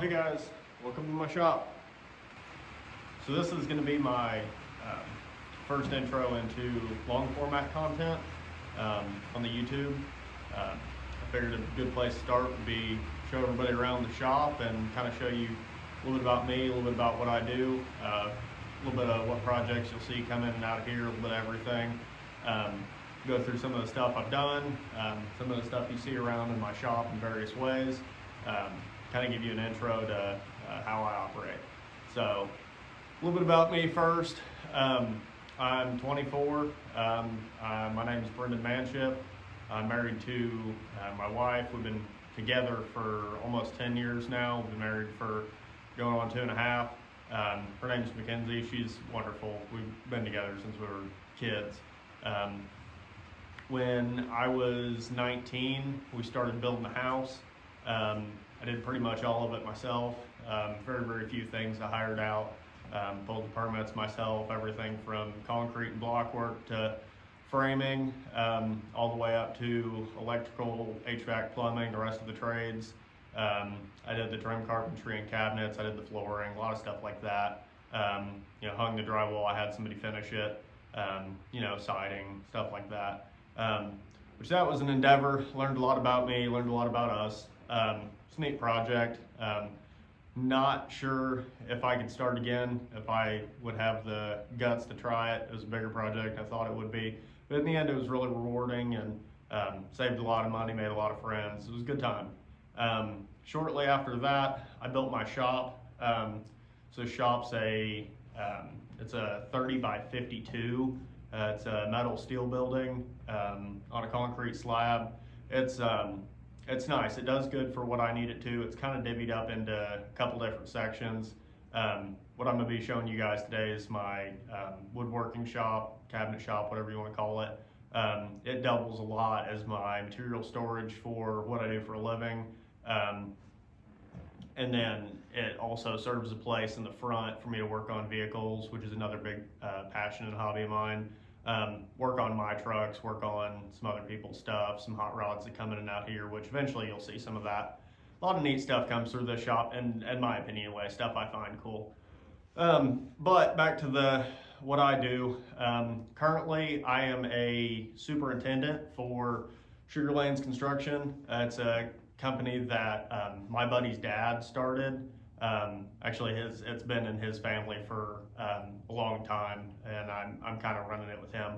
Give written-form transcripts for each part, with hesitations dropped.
Hey guys, welcome to my shop. So this is going to be my first intro into long format content on the YouTube. I figured a good place to start would be show everybody around the shop and kind of show you a little bit about me, a little bit about what I do, a little bit of what projects you'll see come in and out of here, a little bit of everything. Go through some of the stuff I've done, some of the stuff you see around in my shop in various ways. Kind of give you an intro to how I operate. So a little bit about me first. I'm 24. My name is Brendan Manship. I'm married to my wife. We've been together for almost 10 years now. We've been married for going on 2.5. Her name's Mackenzie. She's wonderful. We've been together since we were kids. When I was 19, we started building a house. I did pretty much all of it myself. Very few things I hired out. Pulled the permits myself, everything from concrete and block work to framing, all the way up to electrical, HVAC, plumbing, the rest of the trades. I did the trim carpentry and cabinets. I did the flooring, a lot of stuff like that. Hung the drywall. I had somebody finish it. Siding, stuff like that. Which that was an endeavor. Learned a lot about me, learned a lot about us. It's a neat project. Not sure if I could start again, if I would have the guts to try it. It was a bigger project than I thought it would be. But in the end, it was really rewarding and saved a lot of money, made a lot of friends. It was a good time. Shortly after that, I built my shop. So shop's it's a 30 by 52. It's a metal steel building on a concrete slab. It's nice. It does good for what I need it to. It's kind of divvied up into a couple different sections. What I'm going to be showing you guys today is my woodworking shop, cabinet shop, whatever you want to call it. It doubles a lot as my material storage for what I do for a living. And then it also serves a place in the front for me to work on vehicles, which is another big passion and hobby of mine. Work on my trucks, work on some other people's stuff, some hot rods that come in and out here, which eventually you'll see some of that. A lot of neat stuff comes through this shop, and in my opinion anyway, stuff I find cool. But back to what I do. Currently I am a superintendent for Sugar Lanes Construction. It's a company that my buddy's dad started. Actually, it's been in his family for a long time, and I'm kind of running it with him.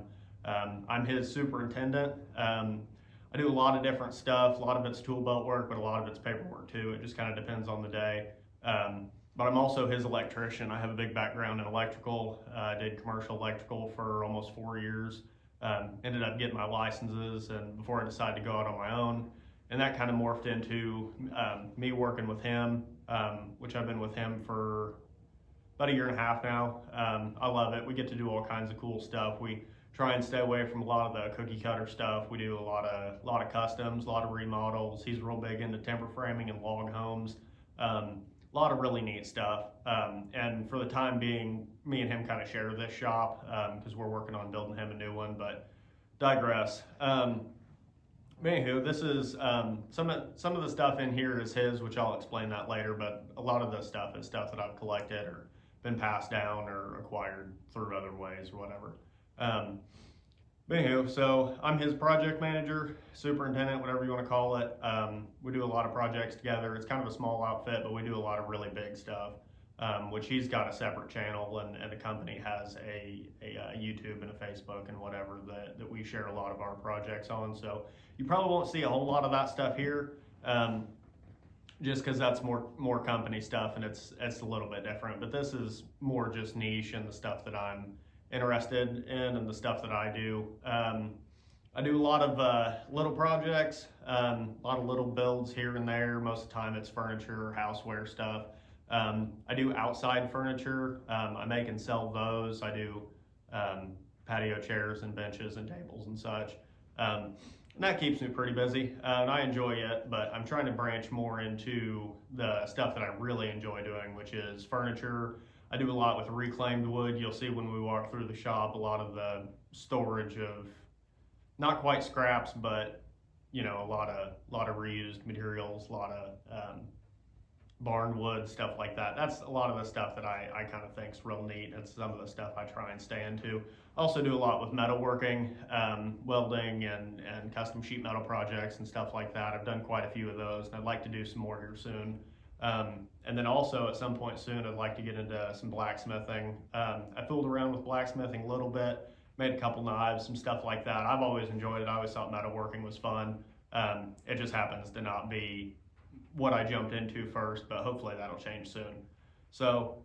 I'm his superintendent. I do a lot of different stuff. A lot of it's tool belt work, but a lot of it's paperwork too. It just kind of depends on the day. But I'm also his electrician. I have a big background in electrical. I did commercial electrical for almost 4 years. Ended up getting my licenses, and before I decided to go out on my own. And that kind of morphed into me working with him, which I've been with him for about 1.5 years now. I love it. We get to do all kinds of cool stuff. We try and stay away from a lot of the cookie cutter stuff. We do a lot of customs, a lot of remodels. He's real big into timber framing and log homes. A lot of really neat stuff. And for the time being, me and him kind of share this shop because we're working on building him a new one, but digress. Anywho, this is some of the stuff in here is his, which I'll explain that later, but a lot of the stuff is stuff that I've collected or been passed down or acquired through other ways or whatever. Anywho, so I'm his project manager, superintendent, whatever you want to call it. We do a lot of projects together. It's kind of a small outfit, but we do a lot of really big stuff, which he's got a separate channel, and the company has a YouTube and a Facebook and whatever that we share a lot of our projects on. So you probably won't see a whole lot of that stuff here, just because that's more company stuff and it's a little bit different. But this is more just niche and the stuff that I'm interested in and the stuff that I do. I do a lot of little projects, a lot of little builds here and there. Most of the time it's furniture, houseware stuff. I do outside furniture. I make and sell those. I do patio chairs and benches and tables and such. And that keeps me pretty busy, and I enjoy it, but I'm trying to branch more into the stuff that I really enjoy doing, which is furniture. I do a lot with reclaimed wood. You'll see when we walk through the shop, a lot of the storage of not quite scraps, but a lot of reused materials, a lot of barn wood, stuff like that. That's a lot of the stuff that I kind of think is real neat. It's some of the stuff I try and stay into. Also do a lot with metalworking, welding and custom sheet metal projects and stuff like that. I've done quite a few of those, and I'd like to do some more here soon. And then also at some point soon, I'd like to get into some blacksmithing. I fooled around with blacksmithing a little bit, made a couple knives, some stuff like that. I've always enjoyed it. I always thought metalworking was fun. It just happens to not be what I jumped into first, but hopefully that'll change soon. So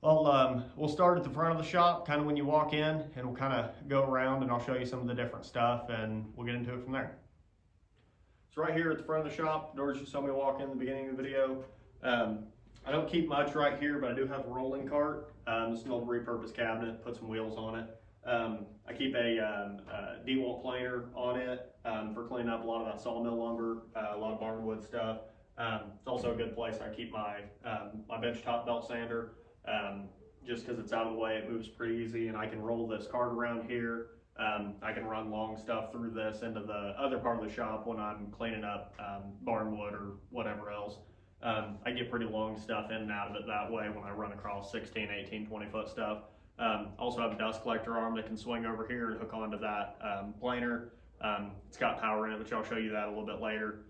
we'll start at the front of the shop, kind of when you walk in, and we'll kind of go around and I'll show you some of the different stuff and we'll get into it from there. So right here at the front of the shop, doors you saw me walk in the beginning of the video. I don't keep much right here, but I do have a rolling cart. This is an old repurposed cabinet, put some wheels on it. I keep a DeWalt planer on it for cleaning up a lot of that sawmill lumber, a lot of barnwood stuff. It's also a good place I keep my my bench top belt sander, just because it's out of the way, it moves pretty easy, and I can roll this cart around here. I can run long stuff through this into the other part of the shop when I'm cleaning up barnwood or whatever else. I get pretty long stuff in and out of it that way when I run across 16, 18, 20 foot stuff. Also have a dust collector arm that can swing over here and hook onto that planer. It's got power in it, which I'll show you that a little bit later.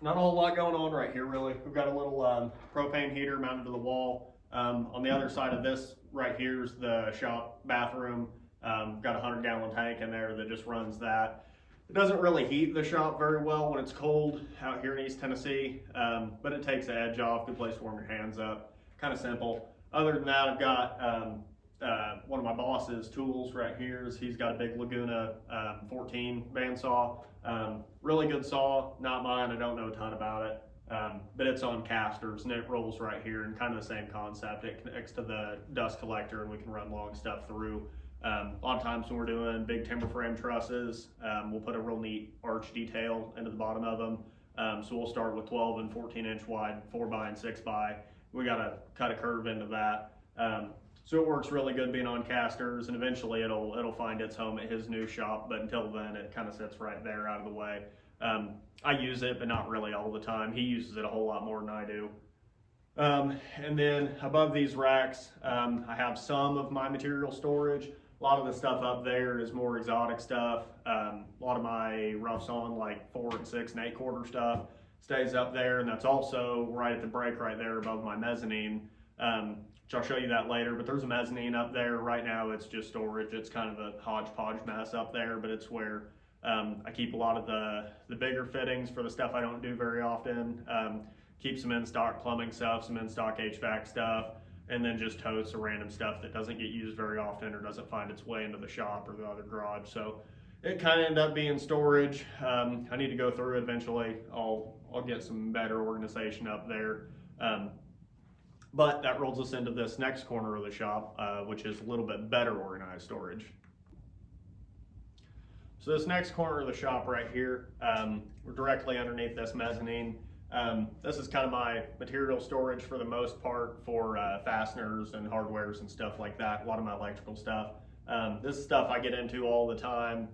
Not a whole lot going on right here really. We've got a little propane heater mounted to the wall. On the other side of this right here is the shop bathroom. Got a 100-gallon tank in there that just runs that. It doesn't really heat the shop very well when it's cold out here in East Tennessee, but it takes the edge off, good place to warm your hands up. Kind of simple. Other than that, I've got one of my boss's tools right here. He's got a big Laguna 14 bandsaw. Really good saw, not mine, I don't know a ton about it, but it's on casters and it rolls right here, and kind of the same concept. It connects to the dust collector and we can run long stuff through. A lot of times when we're doing big timber frame trusses, we'll put a real neat arch detail into the bottom of them. So we'll start with 12 and 14 inch wide 4x and 6x. We got to cut a curve into that. So it works really good being on casters, and eventually it'll find its home at his new shop, but until then it kind of sits right there out of the way. I use it, but not really all the time. He uses it a whole lot more than I do. And then above these racks, I have some of my material storage. A lot of the stuff up there is more exotic stuff. A lot of my rough sawn, like 4 and 6 and 8/4 stuff, stays up there, and that's also right at the break right there above my mezzanine, which I'll show you that later. But there's a mezzanine up there. Right now it's just storage. It's kind of a hodgepodge mess up there, but it's where I keep a lot of the bigger fittings for the stuff I don't do very often. Keep some in-stock plumbing stuff, some in-stock HVAC stuff, and then just totes of random stuff that doesn't get used very often or doesn't find its way into the shop or the other garage. So it kind of ended up being storage. I need to go through it eventually. I'll get some better organization up there. But that rolls us into this next corner of the shop, which is a little bit better organized storage. So this next corner of the shop right here, we're directly underneath this mezzanine. This is kind of my material storage for the most part for fasteners and hardwares and stuff like that, a lot of my electrical stuff. This is stuff I get into all the time.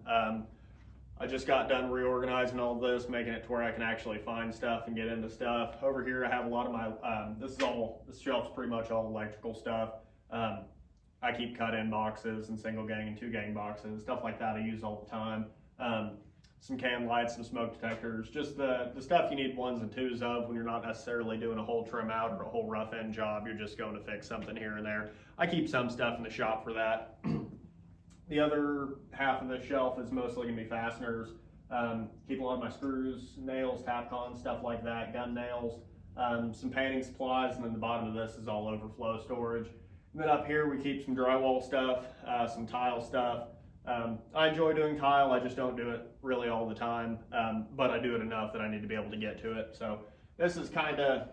I just got done reorganizing all of this, making it to where I can actually find stuff and get into stuff. Over here I have a lot of my, this shelf's pretty much all electrical stuff. I keep cut-in boxes and single gang and 2-gang boxes, stuff like that I use all the time. Some can lights, some smoke detectors, just the stuff you need 1s and 2s of when you're not necessarily doing a whole trim out or a whole rough end job. You're just going to fix something here and there. I keep some stuff in the shop for that. The other half of the shelf is mostly gonna be fasteners. Keep a lot of my screws, nails, Tapcon, stuff like that, gun nails, some painting supplies, and then the bottom of this is all overflow storage. And then up here we keep some drywall stuff, some tile stuff. I enjoy doing tile, I just don't do it really all the time, but I do it enough that I need to be able to get to it. So this is kind of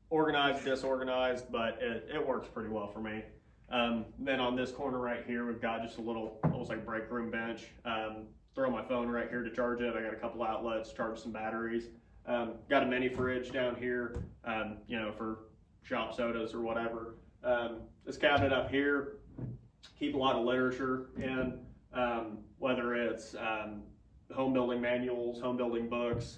organized, disorganized, but it works pretty well for me. Then on this corner right here, we've got just a little, almost like break room bench. Throw my phone right here to charge it. I got a couple outlets, charge some batteries. Got a mini fridge down here, you know, for shop sodas or whatever. This cabinet up here, keep a lot of literature in, whether it's home building manuals, home building books,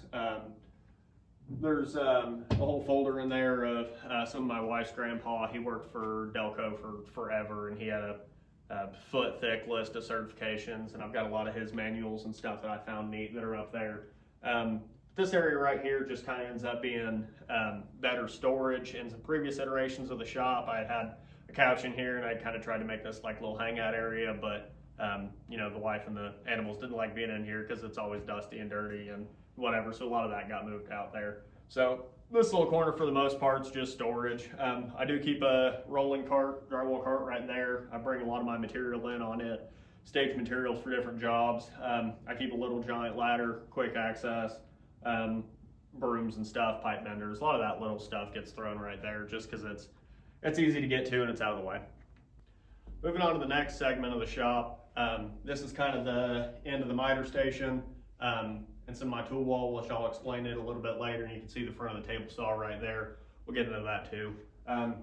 There's a whole folder in there of some of my wife's grandpa. He worked for Delco for forever, and he had a foot thick list of certifications, and I've got a lot of his manuals and stuff that I found neat that are up there. This area right here just kind of ends up being better storage. In some previous iterations of the shop, I had a couch in here, and I kind of tried to make this like little hangout area, but you know, the wife and the animals didn't like being in here because it's always dusty and dirty and whatever, so a lot of that got moved out there. So this little corner for the most part is just storage. I do keep a rolling cart, drywall cart right there. I bring a lot of my material in on it, stage materials for different jobs. I keep a little giant ladder, quick access, brooms and stuff, pipe benders. A lot of that little stuff gets thrown right there just because it's easy to get to and it's out of the way. Moving on to the next segment of the shop. This is kind of the end of the miter station. And some of my tool wall, which I'll explain it a little bit later, and you can see the front of the table saw right there. We'll get into that too.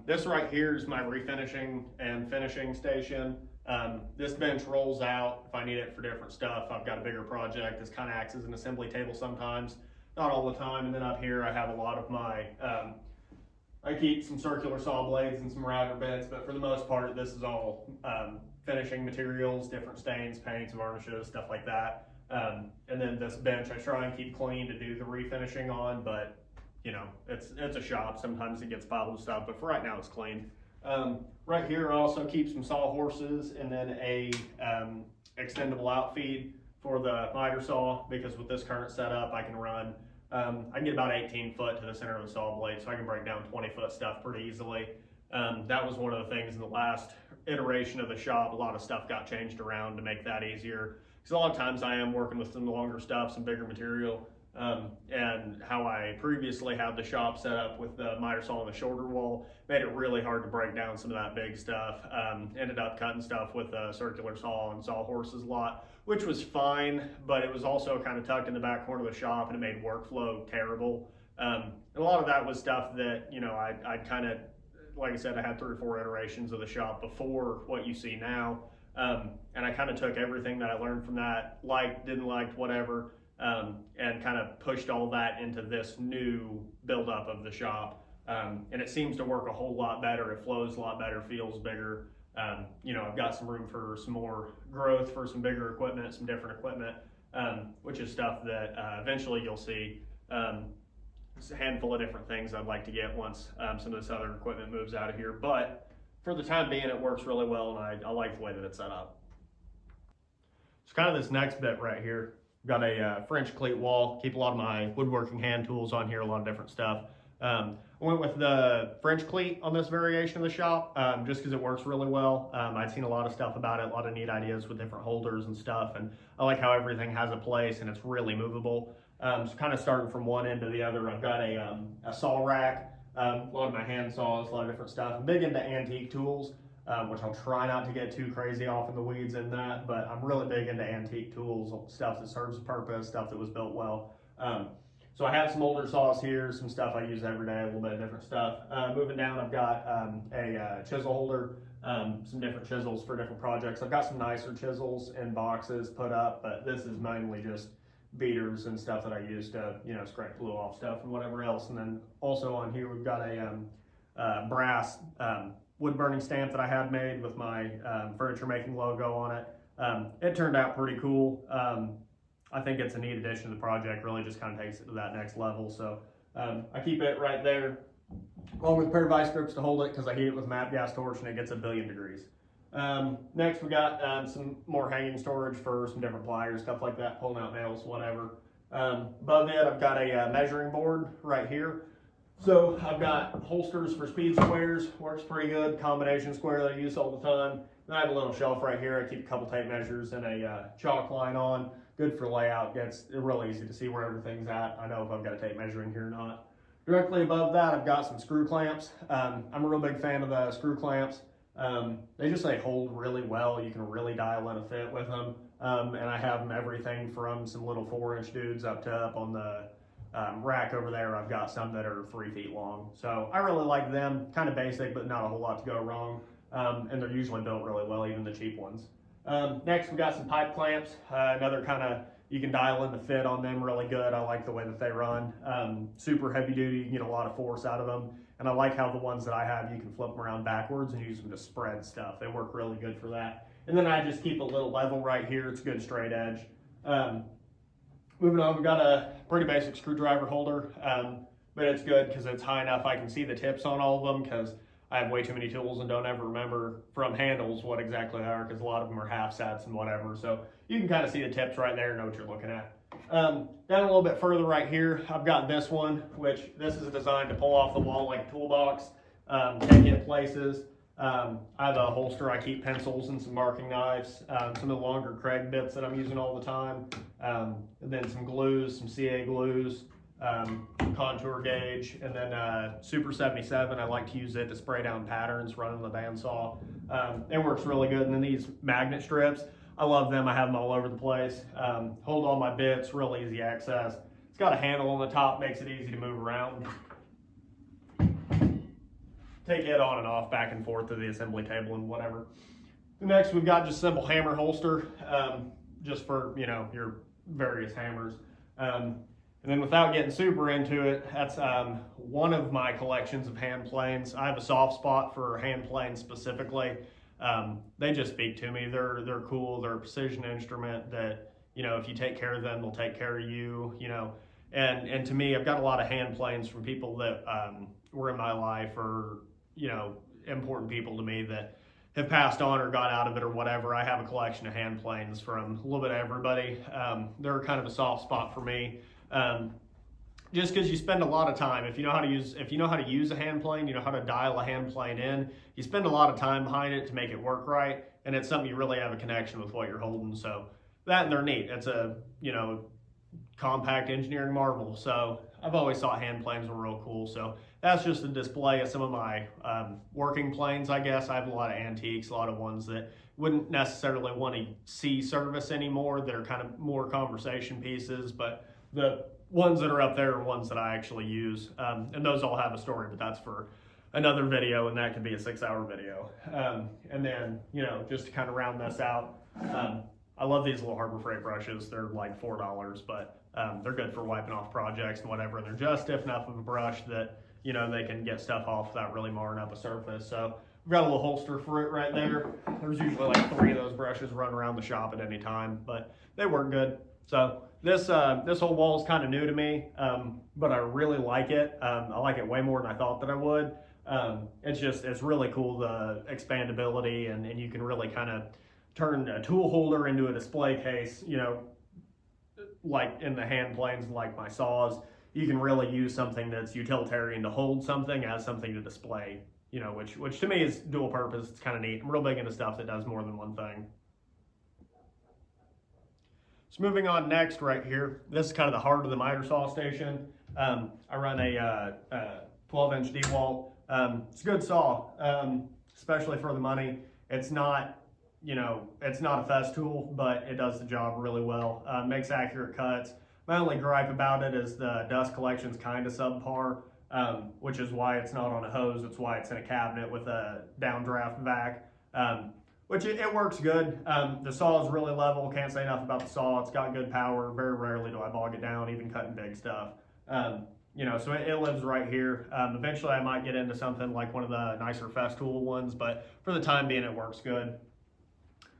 This right here is my refinishing and finishing station. This bench rolls out if I need it for different stuff. I've got a bigger project. This kind of acts as an assembly table sometimes, not all the time. And then up here I have a lot of my, I keep some circular saw blades and some router bits, but for the most part this is all finishing materials, different stains, paints, varnishes, stuff like that. And then this bench I try and keep clean to do the refinishing on, but you know, it's a shop. Sometimes it gets piled with stuff, but for right now it's clean. Right here I also keep some saw horses and then a extendable outfeed for the miter saw, because with this current setup I can run, I can get about 18 foot to the center of the saw blade, so I can break down 20 foot stuff pretty easily. That was one of the things in the last iteration of the shop. A lot of stuff got changed around to make that easier. Because a lot of times I am working with some longer stuff, some bigger material, and how I previously had the shop set up with the miter saw on the shorter wall made it really hard to break down some of that big stuff. Ended up cutting stuff with a circular saw and saw horses a lot, which was fine, but it was also kind of tucked in the back corner of the shop and it made workflow terrible. And a lot of that was stuff that, you know, I'd kind of, like I said, I had 3 or 4 iterations of the shop before what you see now. And I kind of took everything that I learned from that, liked, didn't like, whatever, and kind of pushed all that into this new buildup of the shop. And it seems to work a whole lot better. It flows a lot better, feels bigger. You know, I've got some room for some more growth for some bigger equipment, some different equipment, which is stuff that eventually you'll see. It's a handful of different things I'd like to get once some of this other equipment moves out of here. But for the time being, it works really well, and I like the way that it's set up. So kind of this next bit right here, got a French cleat wall. Keep a lot of my woodworking hand tools on here, a lot of different stuff. I went with the French cleat on this variation of the shop just because it works really well. I'd seen a lot of stuff about it, a lot of neat ideas with different holders and stuff, and I like how everything has a place and it's really movable. So kind of starting from one end to the other, I've got a saw rack. A lot of my hand saws, a lot of different stuff. I'm big into antique tools, which I'll try not to get too crazy off in the weeds in that, but I'm really big into antique tools, stuff that serves a purpose, stuff that was built well. So I have some older saws here, some stuff I use every day, a little bit of different stuff. Moving down, I've got a chisel holder, some different chisels for different projects. I've got some nicer chisels in boxes put up, but this is mainly just beaters and stuff that I use to, you know, scrape glue off stuff and whatever else. And then also on here we've got a brass wood burning stamp that I had made with my furniture making logo on it. It turned out pretty cool. I think it's a neat addition to the project, really just kind of takes it to that next level. So I keep it right there along with a pair of vice grips to hold it because I heat it with a MAP gas torch and it gets 1,000,000,000 degrees. Next we got some more hanging storage for some different pliers, stuff like that, pulling out nails, whatever. Above it I've got a measuring board right here. So I've got holsters for speed squares, works pretty good, combination square that I use all the time. Then I have a little shelf right here I keep a couple tape measures and a chalk line on. Good for layout, gets really easy to see where everything's at. I know if I've got a tape measure in here or not. Directly above that I've got some screw clamps. I'm a real big fan of the screw clamps. They hold really well. You can really dial in a fit with them. And I have them everything from some little 4-inch dudes up on the rack over there. I've got some that are 3 feet long. So I really like them. Kind of basic, but not a whole lot to go wrong. And they're usually built really well, even the cheap ones. Next we got some pipe clamps, another kind of You can dial in the fit on them really good. I like the way that they run. Super heavy duty, you can get a lot of force out of them. And I like how the ones that I have, you can flip them around backwards and use them to spread stuff. They work really good for that. And then I just keep a little level right here. It's a good straight edge. Moving on, we've got a pretty basic screwdriver holder, but it's good because it's high enough I can see the tips on all of them, because I have way too many tools and don't ever remember from handles what exactly they are, because a lot of them are half sets and whatever. So you can kind of see the tips right there and know what you're looking at. Down a little bit further right here, I've got this one, which this is designed to pull off the wall like a toolbox, take it places. I have a holster. I keep pencils and some marking knives, some of the longer Craig bits that I'm using all the time, and then some glues, some CA glues, contour gauge, and then Super 77. I like to use it to spray down patterns running the bandsaw. It works really good. And then these magnet strips, I love them. I have them all over the place. Hold all my bits, real easy access. It's got a handle on the top, makes it easy to move around. Take it on and off, back and forth to the assembly table and whatever. Next, we've got just simple hammer holster, just for, you know, your various hammers. And then without getting super into it, that's one of my collections of hand planes. I have a soft spot for hand planes specifically. They just speak to me. They're cool. They're a precision instrument that, you know, if you take care of them, they'll take care of you, you know. And to me, I've got a lot of hand planes from people that were in my life, or, you know, important people to me that have passed on or got out of it or whatever. I have a collection of hand planes from a little bit of everybody. They're kind of a soft spot for me. Just because you spend a lot of time, if you know how to use a hand plane, you know how to dial a hand plane in, you spend a lot of time behind it to make it work right, and it's something you really have a connection with what you're holding. So that, and they're neat. It's a, you know, compact engineering marvel. So I've always thought hand planes were real cool. So that's just a display of some of my working planes, I guess. I have a lot of antiques, a lot of ones that wouldn't necessarily want to see service anymore, that are kind of more conversation pieces, but the ones that are up there are ones that I actually use. And those all have a story, but that's for another video, and that could be a 6-hour video. And then, you know, just to kind of round this out, I love these little Harbor Freight brushes. They're like $4, but they're good for wiping off projects and whatever. And they're just stiff enough of a brush that, you know, they can get stuff off without really marring up a surface. So we've got a little holster for it right there. There's usually like 3 of those brushes running around the shop at any time, but they work good. So this whole wall is kind of new to me, but I really like it. I like it way more than I thought that I would. It's really cool, the expandability, and you can really kind of turn a tool holder into a display case, you know, like in the hand planes, like my saws. You can really use something that's utilitarian to hold something as something to display, you know, which to me is dual purpose. It's kind of neat. I'm real big into stuff that does more than one thing. So moving on next right here, this is kind of the heart of the miter saw station. I run a 12-inch DeWalt. It's a good saw, especially for the money. It's not, you know, it's not a fast tool, but it does the job really well. Makes accurate cuts. My only gripe about it is the dust collection's kind of subpar, which is why it's not on a hose. It's why it's in a cabinet with a downdraft vac. Which it works good. The saw is really level. Can't say enough about the saw. It's got good power. Very rarely do I bog it down, even cutting big stuff. You know, so it lives right here. Eventually I might get into something like one of the nicer Festool ones, but for the time being, it works good.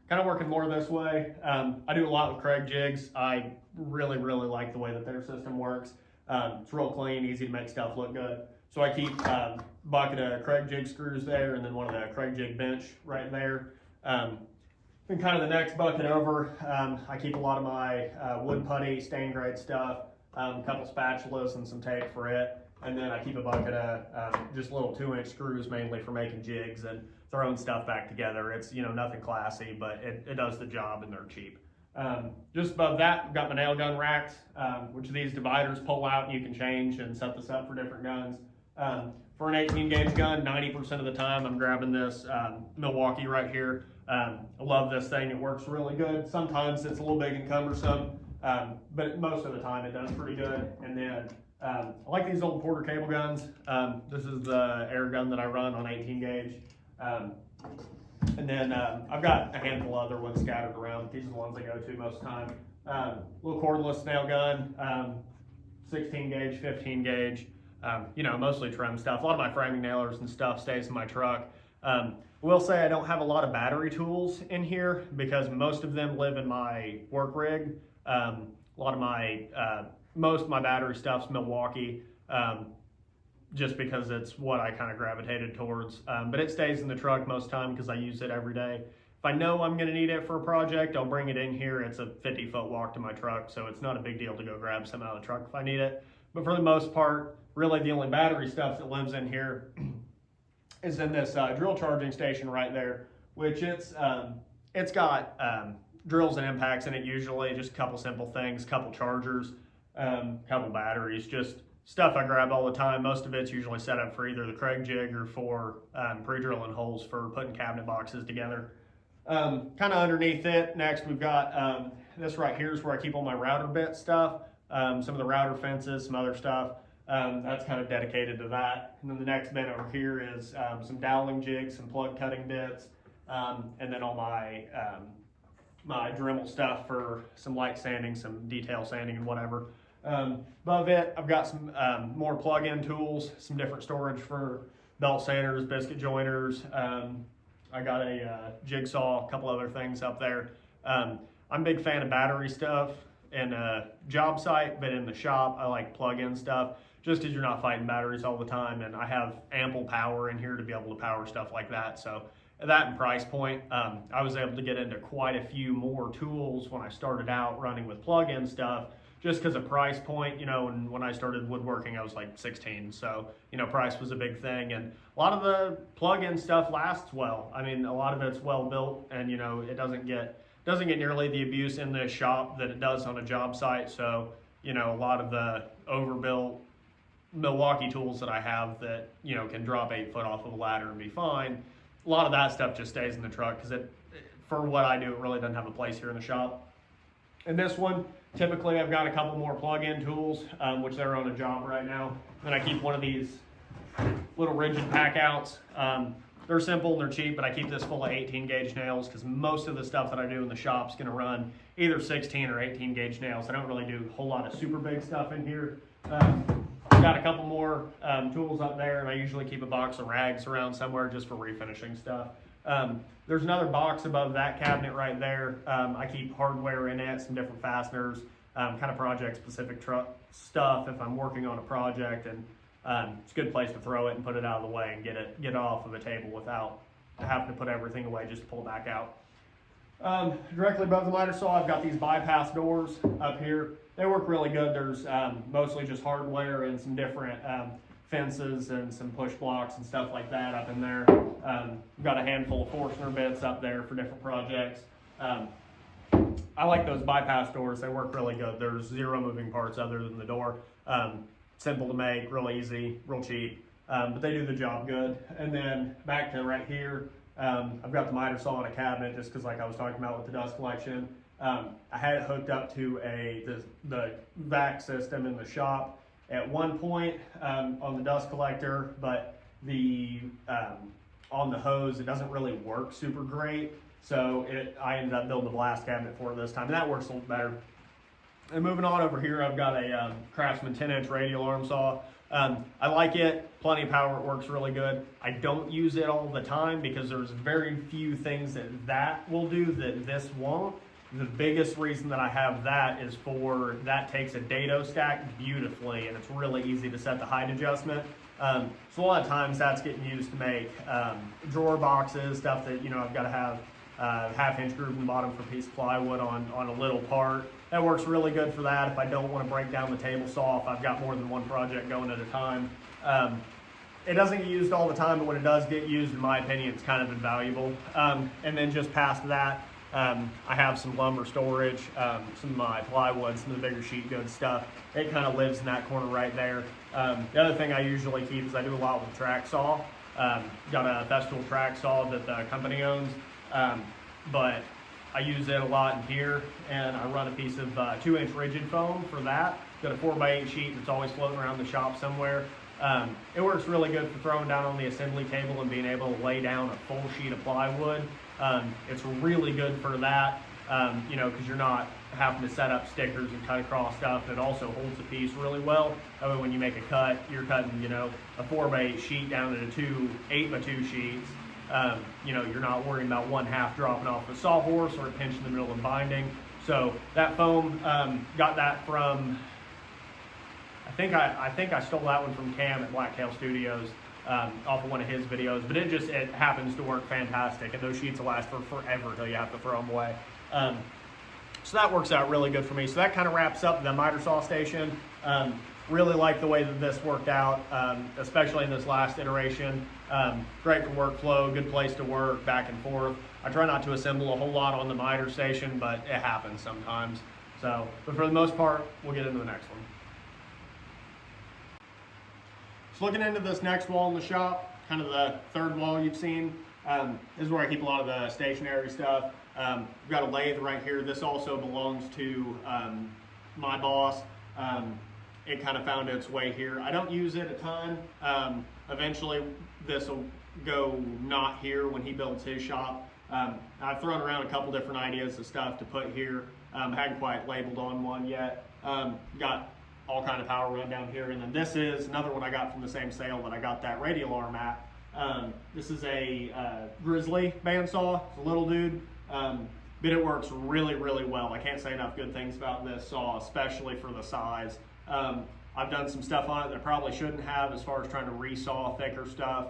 Kind of working more this way. I do a lot with Craig jigs. I really like the way that their system works. It's real clean, easy to make stuff look good. So I keep a bucket of Craig jig screws there, and then one of the Craig jig bench right there. And kind of the next bucket over, I keep a lot of my wood putty, stain grade stuff, a couple spatulas and some tape for it. And then I keep a bucket of just little 2-inch screws, mainly for making jigs and throwing stuff back together. It's, you know, nothing classy, but it does the job, and they're cheap. Just above that, I've got my nail gun racks, which these dividers pull out, and you can change and set this up for different guns. For an 18 gauge gun, 90% of the time I'm grabbing this Milwaukee right here. I love this thing. It works really good. Sometimes it's a little big and cumbersome, but most of the time it does pretty good. And then I like these old Porter cable guns. This is the air gun that I run on 18 gauge. And then I've got a handful of other ones scattered around. These are the ones I go to most of the time. little cordless nail gun, 16 gauge, 15 gauge, mostly trim stuff. A lot of my framing nailers and stuff stays in my truck. I will say I don't have a lot of battery tools in here because most of them live in my work rig. Most of my battery stuff's Milwaukee, just because it's what I kind of gravitated towards. But it stays in the truck most of the time because I use it every day. If I know I'm gonna need it for a project, I'll bring it in here. It's a 50-foot walk to my truck, so it's not a big deal to go grab some out of the truck if I need it. But for the most part, really the only battery stuff that lives in here is in this drill charging station right there, which it's got drills and impacts in it usually, just a couple simple things, couple chargers, couple batteries, just stuff I grab all the time. Most of it's usually set up for either the Craig jig or for pre-drilling holes for putting cabinet boxes together. Kind of underneath it, next we've got this right here is where I keep all my router bit stuff, some of the router fences, some other stuff. That's kind of dedicated to that. And then the next bin over here is some doweling jigs, some plug cutting bits, and then all my my Dremel stuff for some light sanding, some detail sanding and whatever. Above it, I've got some more plug-in tools, some different storage for belt sanders, biscuit joiners. I got a jigsaw, a couple other things up there. I'm a big fan of battery stuff in a job site, but in the shop, I like plug-in stuff just because you're not fighting batteries all the time, and I have ample power in here to be able to power stuff like that. So at that price point, I was able to get into quite a few more tools when I started out running with plug-in stuff, just because of price point. And when I started woodworking, I was like 16. So, price was a big thing. And a lot of the plug-in stuff lasts well. I mean, a lot of it's well built, and, it doesn't get nearly the abuse in the shop that it does on a job site. So, a lot of the overbuilt Milwaukee tools that I have that, can drop 8 foot off of a ladder and be fine. A lot of that stuff just stays in the truck because for what I do, it really doesn't have a place here in the shop. And this one, typically I've got a couple more plug-in tools, which they're on a job right now. And I keep one of these little rigid pack outs. They're simple and they're cheap, but I keep this full of 18 gauge nails because most of the stuff that I do in the shop is going to run either 16 or 18 gauge nails. I don't really do a whole lot of super big stuff in here. I've got a couple more tools up there, and I usually keep a box of rags around somewhere just for refinishing stuff. There's another box above that cabinet right there. I keep hardware in it, some different fasteners, kind of project-specific stuff if I'm working on a project, and it's a good place to throw it and put it out of the way and get it off of a table without having to put everything away just to pull it back out. Directly above the miter saw, I've got these bypass doors up here. They work really good. There's mostly just hardware and some different fences and some push blocks and stuff like that up in there. We've got a handful of Forstner bits up there for different projects. I like those bypass doors. They work really good. There's 0 moving parts other than the door. Simple to make, real easy, real cheap, but they do the job good. And then back to right here, I've got the miter saw in a cabinet just because, like I was talking about with the dust collection. I had it hooked up to the vac system in the shop at one point on the dust collector, but on the hose it doesn't really work super great. So I ended up building a blast cabinet for it this time, and that works a little better. And moving on over here, I've got a Craftsman 10-inch radial arm saw. I like it, plenty of power, it works really good. I don't use it all the time because there's very few things that will do that this won't. The biggest reason that I have that is that takes a dado stack beautifully, and it's really easy to set the height adjustment. So a lot of times that's getting used to make drawer boxes, stuff that I've got to have half-inch groove in the bottom for a piece of plywood on a little part. That works really good for that if I don't want to break down the table saw, if I've got more than one project going at a time. It doesn't get used all the time, but when it does get used, in my opinion, it's kind of invaluable. And then just past that, I have some lumber storage, some of my plywood, some of the bigger sheet goods stuff. It kind of lives in that corner right there. The other thing I usually keep is I do a lot with track saw. Got a Festool track saw that the company owns, but I use it a lot in here, and I run a piece of 2-inch rigid foam for that. Got a 4x8 sheet that's always floating around the shop somewhere. It works really good for throwing down on the assembly table and being able to lay down a full sheet of plywood. It's really good for that. you know, because you're not having to set up stickers and cut across stuff. It also holds the piece really well. That way when you make a cut, you're cutting, you know, a 4x8 sheet down into two 8x2 sheets. You know, you're not worrying about one half dropping off the sawhorse or it pinching the middle and binding. So that foam, got that from, I think I stole that one from Cam at Blacktail Studios, off of one of his videos, but it happens to work fantastic, and those sheets will last for forever until you have to throw them away. So that works out really good for me. So that kind of wraps up the miter saw station. Really like the way that this worked out, especially in this last iteration. Great for workflow, good place to work, back and forth. I try not to assemble a whole lot on the miter station, but it happens sometimes. So, but for the most part, we'll get into the next one. So looking into this next wall in the shop, kind of the third wall you've seen, this is where I keep a lot of the stationary stuff. We've got a lathe right here. This also belongs to my boss. It kind of found its way here. I don't use it a ton. Eventually this will go not here when he builds his shop. I've thrown around a couple different ideas of stuff to put here. Hadn't quite labeled on one yet. Got all kind of power run down here. And then this is another one I got from the same sale that I got that radial arm at. This is a Grizzly bandsaw. It's a little dude, but it works really, really well. I can't say enough good things about this saw, especially for the size. I've done some stuff on it that I probably shouldn't have as far as trying to resaw thicker stuff,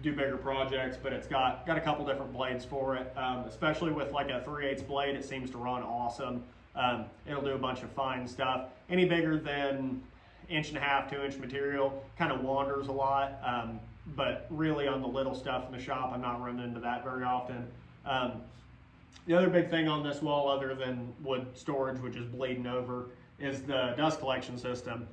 do bigger projects, but it's got a couple different blades for it, especially with like a 3/8 blade. It seems to run awesome. It'll do a bunch of fine stuff. Any bigger than 1.5 to 2 inch material kind of wanders a lot, but really on the little stuff in the shop, I'm not running into that very often. The other big thing on this wall, other than wood storage, which is bleeding over, is the dust collection system.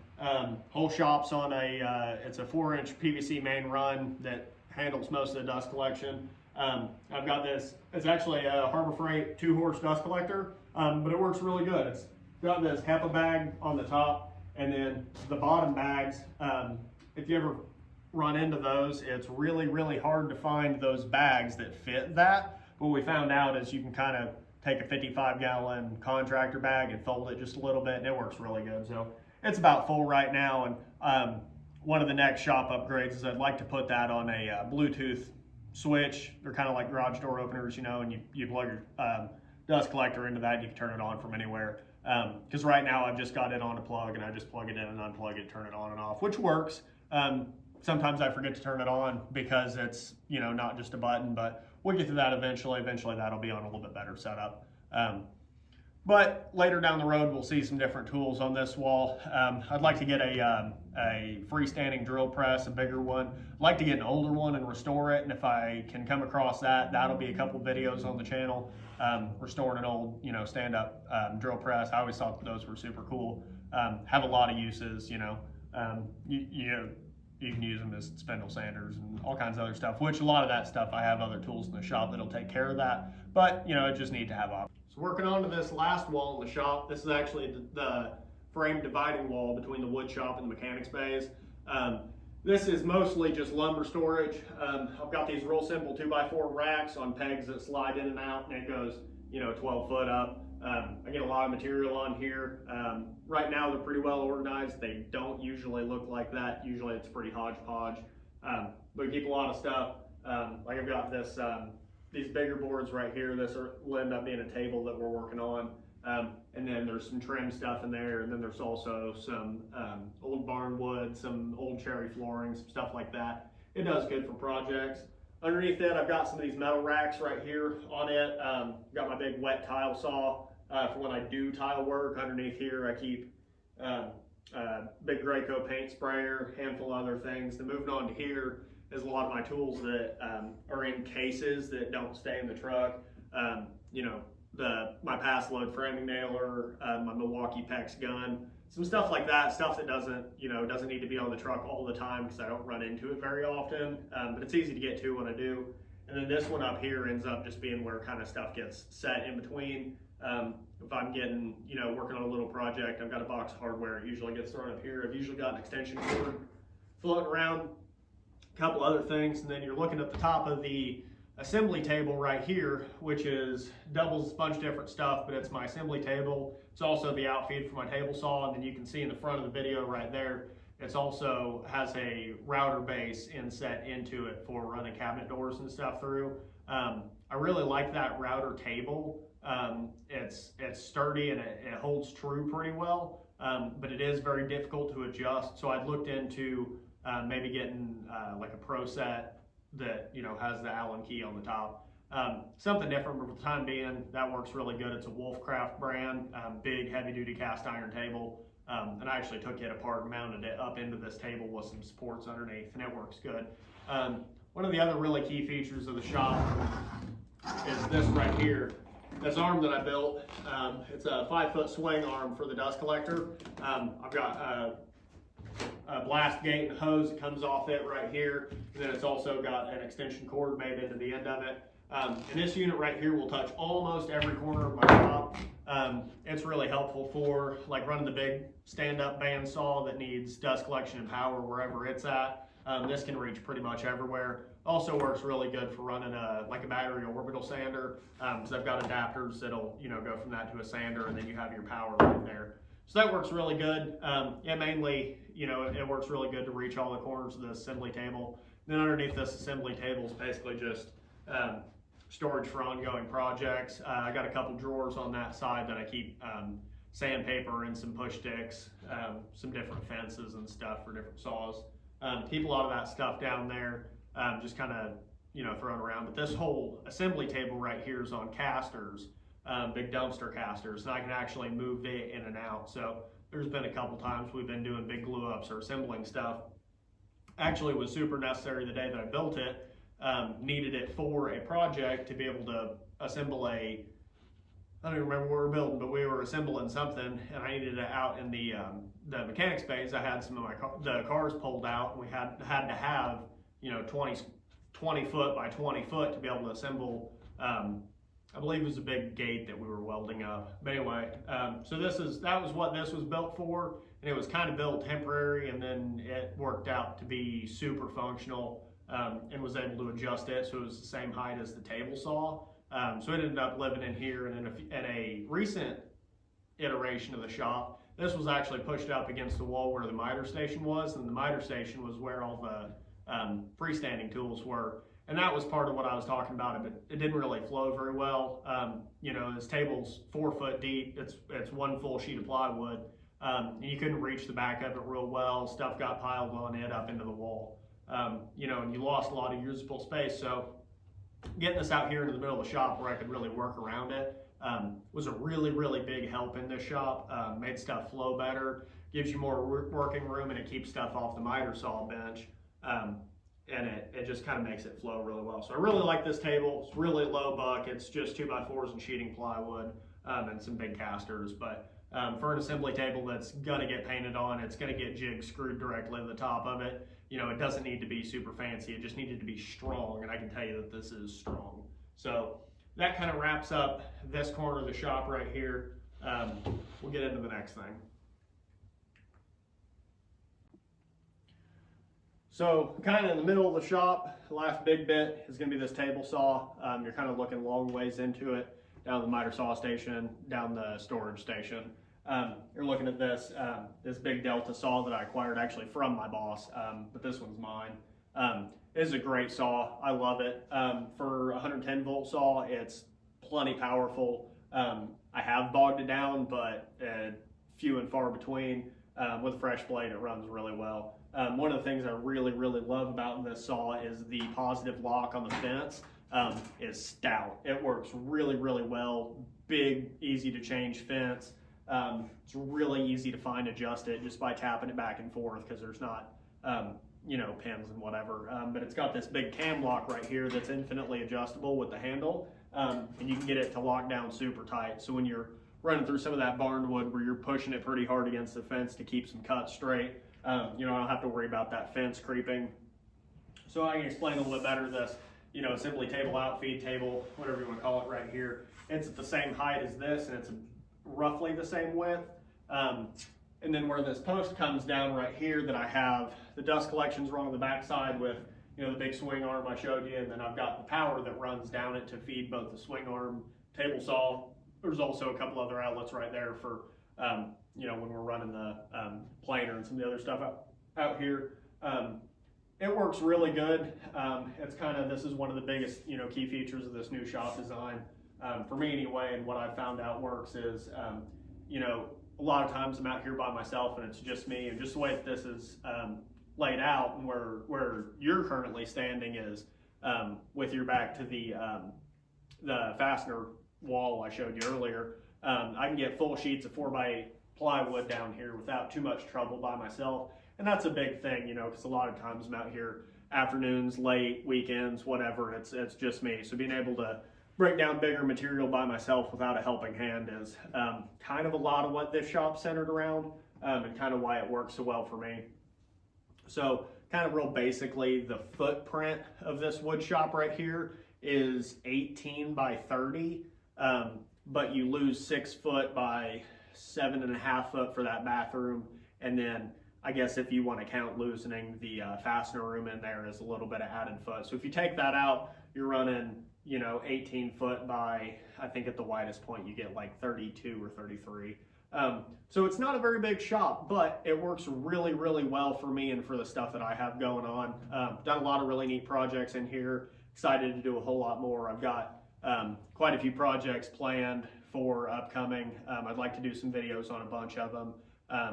Whole shop's on it's a 4-inch PVC main run that handles most of the dust collection. I've got this, it's actually a Harbor Freight 2-horse dust collector, but it works really good. It's got this HEPA bag on the top, and then the bottom bags, if you ever run into those, it's really, really hard to find those bags that fit that. What we found out is you can kind of take a 55-gallon contractor bag and fold it just a little bit, and it works really good. So it's about full right now, and one of the next shop upgrades is I'd like to put that on a Bluetooth switch. They're kind of like garage door openers, you know, and you plug your dust collector into that, and you can turn it on from anywhere. Because right now I've just got it on a plug, and I just plug it in and unplug it, turn it on and off, which works. Sometimes I forget to turn it on because it's, you know, not just a button, but we'll get to that eventually. Eventually that'll be on a little bit better setup. But later down the road, we'll see some different tools on this wall. I'd like to get a freestanding drill press, a bigger one. I'd like to get an older one and restore it. And if I can come across that, that'll be a couple videos on the channel. Restoring an old, you know, stand-up drill press. I always thought those were super cool. Have a lot of uses, you know. You can use them as spindle sanders and all kinds of other stuff, which a lot of that stuff I have other tools in the shop that'll take care of that. But, you know, it just need to have options. So working on to this last wall in the shop, this is actually the frame dividing wall between the wood shop and the mechanics bays. This is mostly just lumber storage. I've got these real simple 2x4 racks on pegs that slide in and out, and it goes, you know, 12 foot up. I get a lot of material on here. Right now they're pretty well organized. They don't usually look like that. Usually it's pretty hodgepodge. But we keep a lot of stuff. Like I've got this, these bigger boards right here. This will end up being a table that we're working on. And then there's some trim stuff in there. And then there's also some old barn wood, some old cherry flooring, some stuff like that. It does good for projects. Underneath it, I've got some of these metal racks right here on it. Got my big wet tile saw for when I do tile work. Underneath here, I keep big Graco paint sprayer, handful of other things. Then moving on to here is a lot of my tools that are in cases that don't stay in the truck. You know, my pass load framing nailer, my Milwaukee PEX gun, some stuff like that, stuff that doesn't need to be on the truck all the time because I don't run into it very often, but it's easy to get to when I do. And then this one up here ends up just being where kind of stuff gets set in between. If I'm getting, you know, working on a little project, I've got a box of hardware, it usually gets thrown up here. I've usually got an extension cord floating around, a couple other things, and then you're looking at the top of the assembly table right here, which doubles a bunch of different stuff, but it's my assembly table. It's also the outfeed for my table saw, and then you can see in the front of the video right there, it's also has a router base inset into it for running cabinet doors and stuff through. I really like that router table. It's sturdy and it holds true pretty well, but it is very difficult to adjust. So I'd looked into maybe getting like a Pro set that has the Allen key on the top. Something different, but for the time being, that works really good. It's a Wolfcraft brand, big heavy-duty cast iron table. And I actually took it apart and mounted it up into this table with some supports underneath, and it works good. One of the other really key features of the shop is this right here. This arm that I built, it's a 5-foot swing arm for the dust collector. I've got a blast gate and hose that comes off it right here. And then it's also got an extension cord made into the end of it. And this unit right here will touch almost every corner of my shop. It's really helpful for like running the big stand-up bandsaw that needs dust collection and power wherever it's at. This can reach pretty much everywhere. Also works really good for running like a battery orbital sander, because I've got adapters that'll go from that to a sander, and then you have your power right there. So that works really good. Mainly, it works really good to reach all the corners of the assembly table. Then underneath this assembly table is basically just storage for ongoing projects. I got a couple drawers on that side that I keep sandpaper and some push sticks, some different fences and stuff for different saws. Keep a lot of that stuff down there, just kind of thrown around. But this whole assembly table right here is on casters, big dumpster casters, and I can actually move it in and out. So there's been a couple times we've been doing big glue ups or assembling stuff. Actually, it was super necessary the day that I built it. Needed it for a project to be able to assemble I don't even remember what we were building, but we were assembling something, and I needed it out in the mechanics bays. I had some of the cars pulled out, and we had to have 20 foot by 20 foot to be able to assemble. I believe it was a big gate that we were welding up. But anyway, so that was what this was built for, and it was kind of built temporary, and then it worked out to be super functional, and was able to adjust it so it was the same height as the table saw. So it ended up living in here, and in a recent iteration of the shop, this was actually pushed up against the wall where the miter station was, and the miter station was where all the freestanding tools were. And that was part of what I was talking about, but it didn't really flow very well. This table's 4 foot deep. It's one full sheet of plywood. And you couldn't reach the back of it real well. Stuff got piled on it up into the wall. And you lost a lot of usable space. So getting this out here into the middle of the shop where I could really work around it was a really, really big help in this shop. Made stuff flow better, gives you more working room, and it keeps stuff off the miter saw bench. And it just kind of makes it flow really well. So I really like this table. It's really low buck. It's just 2x4s and sheeting plywood, and some big casters. But for an assembly table that's gonna get painted on, it's gonna get jigs screwed directly to the top of it. It doesn't need to be super fancy. It just needed to be strong, and I can tell you that this is strong. So that kind of wraps up this corner of the shop right here. We'll get into the next thing. So kind of in the middle of the shop, the last big bit is going to be this table saw. You're kind of looking long ways into it, down the miter saw station, down the storage station. You're looking at this big Delta saw that I acquired actually from my boss, but this one's mine. It is a great saw. I love it. For a 110 volt saw, it's plenty powerful. I have bogged it down, but few and far between. With a fresh blade, it runs really well. One of the things I really, really love about this saw is the positive lock on the fence is stout. It works really, really well. Big, easy to change fence. It's really easy to find, adjust it just by tapping it back and forth, because there's not, pins and whatever. But it's got this big cam lock right here that's infinitely adjustable with the handle, and you can get it to lock down super tight. So when you're running through some of that barnwood where you're pushing it pretty hard against the fence to keep some cuts straight, I don't have to worry about that fence creeping. So I can explain a little bit better this, assembly table, outfeed table, whatever you want to call it right here. It's at the same height as this, and it's roughly the same width. And then where this post comes down right here, that I have the dust collections run on the back side with, the big swing arm I showed you, and then I've got the power that runs down it to feed both the swing arm, table saw. There's also a couple other outlets right there for, when we're running the planer and some of the other stuff out here. It works really good. This is one of the biggest, key features of this new shop design, for me anyway, and what I've found out works is, a lot of times I'm out here by myself and it's just me, and just the way that this is laid out and where you're currently standing is with your back to the fastener wall I showed you earlier. I can get full sheets of 4x8 plywood down here without too much trouble by myself. And that's a big thing, because a lot of times I'm out here afternoons, late, weekends, whatever, it's just me. So being able to break down bigger material by myself without a helping hand is kind of a lot of what this shop's centered around, and kind of why it works so well for me. So kind of real basically, the footprint of this wood shop right here is 18 by 30, but you lose 6 foot by 7.5 foot for that bathroom. And then I guess if you want to count loosening the fastener room in there is a little bit of added foot. So if you take that out, you're running, 18 foot by, I think at the widest point you get like 32 or 33. So it's not a very big shop, but it works really, really well for me and for the stuff that I have going on. Done a lot of really neat projects in here. Excited to do a whole lot more. I've got quite a few projects planned for upcoming. I'd like to do some videos on a bunch of them.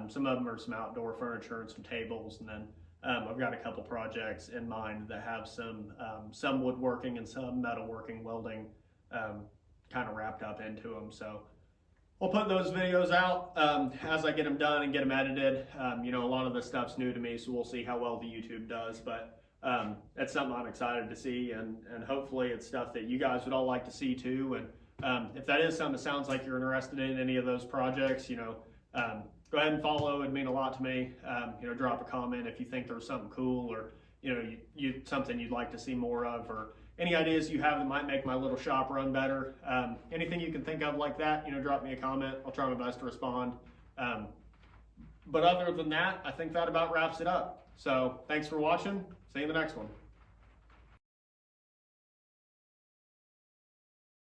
Some of them are some outdoor furniture and some tables, and then I've got a couple projects in mind that have some woodworking and some metalworking, welding kind of wrapped up into them. So I'll put those videos out as I get them done and get them edited. A lot of this stuff's new to me, so we'll see how well the YouTube does, but it's something I'm excited to see, and hopefully it's stuff that you guys would all like to see too. And if that is something that sounds like you're interested in any of those projects, go ahead and follow. It'd mean a lot to me. Drop a comment if you think there's something cool, or something you'd like to see more of, or any ideas you have that might make my little shop run better. Anything you can think of like that, drop me a comment. I'll try my best to respond. But other than that, I think that about wraps it up. So thanks for watching. See you in the next one.